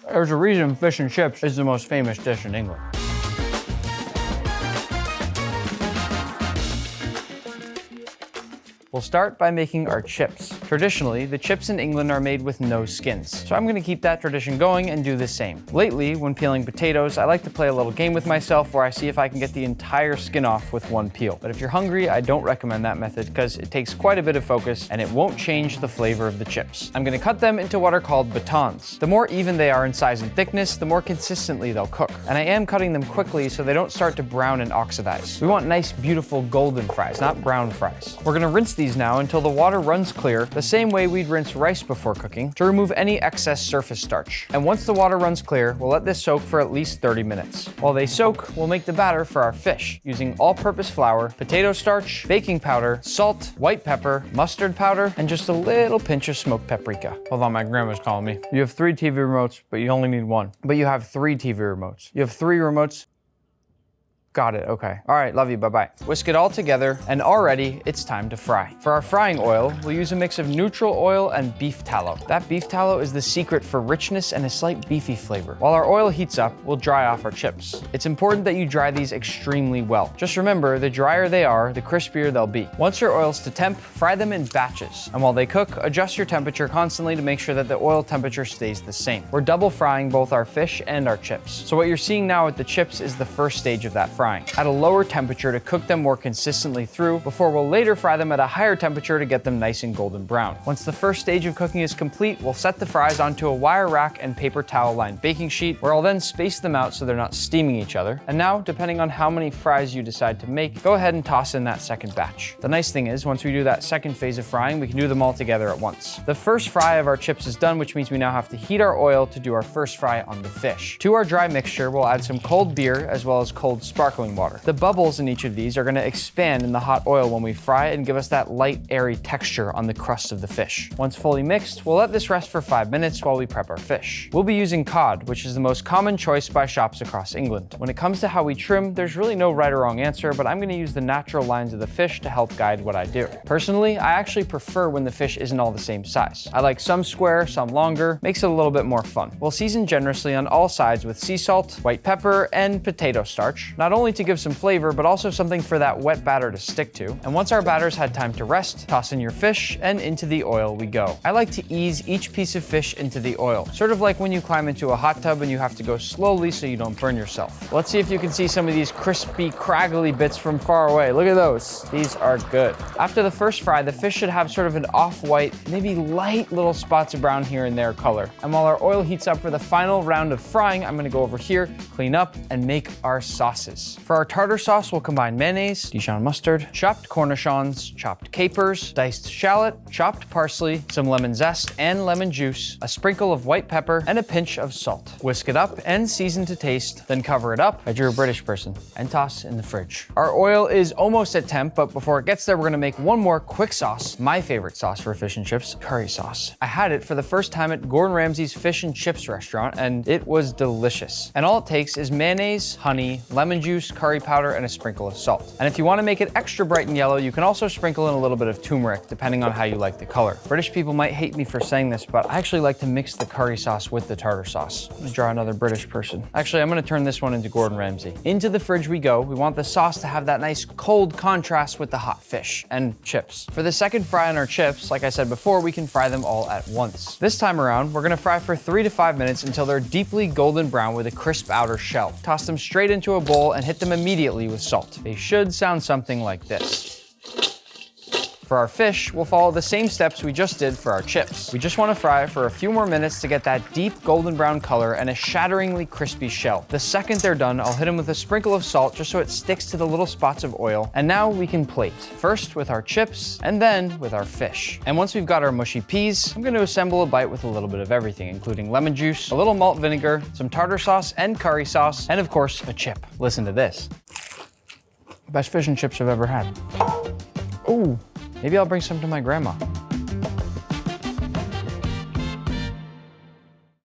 There's a reason fish and chips is the most famous dish in England. We'll start by making our chips. Traditionally, the chips in England are made with no skins, so I'm gonna keep that tradition going and do the same. Lately, when peeling potatoes, I like to play a little game with myself where I see if I can get the entire skin off with one peel. But if you're hungry, I don't recommend that method because it takes quite a bit of focus and it won't change the flavor of the chips. I'm gonna cut them into what are called batons. The more even they are in size and thickness, the more consistently they'll cook. And I am cutting them quickly so they don't start to brown and oxidize. We want nice, beautiful golden fries, not brown fries. We're gonna rinse these now until the water runs clear, the same way we'd rinse rice before cooking, to remove any excess surface starch. And once the water runs clear, we'll let this soak for at least 30 minutes. While they soak, we'll make the batter for our fish, using all-purpose flour, potato starch, baking powder, salt, white pepper, mustard powder, and just a little pinch of smoked paprika. Hold on, my grandma's calling me. You have 3 TV remotes, but you only need 1. But you have 3 TV remotes. You have 3 remotes. Got it, okay. All right, love you, bye-bye. Whisk it all together, and already it's time to fry. For our frying oil, we'll use a mix of neutral oil and beef tallow. That beef tallow is the secret for richness and a slight beefy flavor. While our oil heats up, we'll dry off our chips. It's important that you dry these extremely well. Just remember, the drier they are, the crispier they'll be. Once your oil's to temp, fry them in batches. And while they cook, adjust your temperature constantly to make sure that the oil temperature stays the same. We're double frying both our fish and our chips. So what you're seeing now with the chips is the first stage of that frying. At a lower temperature to cook them more consistently through, before we'll later fry them at a higher temperature to get them nice and golden brown. Once the first stage of cooking is complete, we'll set the fries onto a wire rack and paper towel lined baking sheet, where I'll then space them out so they're not steaming each other. And now, depending on how many fries you decide to make, go ahead and toss in that second batch. The nice thing is, once we do that second phase of frying, we can do them all together at once. The first fry of our chips is done, which means we now have to heat our oil to do our first fry on the fish. To our dry mixture, we'll add some cold beer as well as cold sparkling water. The bubbles in each of these are going to expand in the hot oil when we fry it and give us that light, airy texture on the crust of the fish. Once fully mixed, we'll let this rest for 5 minutes while we prep our fish. We'll be using cod, which is the most common choice by shops across England. When it comes to how we trim, there's really no right or wrong answer, but I'm going to use the natural lines of the fish to help guide what I do. Personally, I actually prefer when the fish isn't all the same size. I like some square, some longer, makes it a little bit more fun. We'll season generously on all sides with sea salt, white pepper, and potato starch, not only to give some flavor, but also something for that wet batter to stick to. And once our batter's had time to rest, toss in your fish, and into the oil we go. I like to ease each piece of fish into the oil, sort of like when you climb into a hot tub and you have to go slowly so you don't burn yourself. Let's see if you can see some of these crispy, craggly bits from far away. Look at those. These are good. After the first fry, the fish should have sort of an off-white, maybe light little spots of brown here and there color. And while our oil heats up for the final round of frying, I'm gonna go over here, clean up, and make our sauces. For our tartar sauce, we'll combine mayonnaise, Dijon mustard, chopped cornichons, chopped capers, diced shallot, chopped parsley, some lemon zest and lemon juice, a sprinkle of white pepper, and a pinch of salt. Whisk it up and season to taste, then cover it up, I drew a British person, and toss in the fridge. Our oil is almost at temp, but before it gets there, we're gonna make one more quick sauce, my favorite sauce for fish and chips, curry sauce. I had it for the first time at Gordon Ramsay's Fish and Chips restaurant, and it was delicious. And all it takes is mayonnaise, honey, lemon juice, curry powder, and a sprinkle of salt. And if you want to make it extra bright and yellow, you can also sprinkle in a little bit of turmeric, depending on how you like the color. British people might hate me for saying this, but I actually like to mix the curry sauce with the tartar sauce. Let's draw another British person. Actually, I'm going to turn this one into Gordon Ramsay. Into the fridge we go. We want the sauce to have that nice cold contrast with the hot fish and chips. For the second fry on our chips, like I said before, we can fry them all at once. This time around, we're going to fry for 3 to 5 minutes until they're deeply golden brown with a crisp outer shell. Toss them straight into a bowl and hit them immediately with salt. They should sound something like this. For our fish, we'll follow the same steps we just did for our chips. We just want to fry for a few more minutes to get that deep golden brown color and a shatteringly crispy shell. The second they're done, I'll hit them with a sprinkle of salt just so it sticks to the little spots of oil. And now we can plate. First with our chips, and then with our fish. And once we've got our mushy peas, I'm going to assemble a bite with a little bit of everything, including lemon juice, a little malt vinegar, some tartar sauce and curry sauce, and of course, a chip. Listen to this. Best fish and chips I've ever had. Ooh. Maybe I'll bring some to my grandma.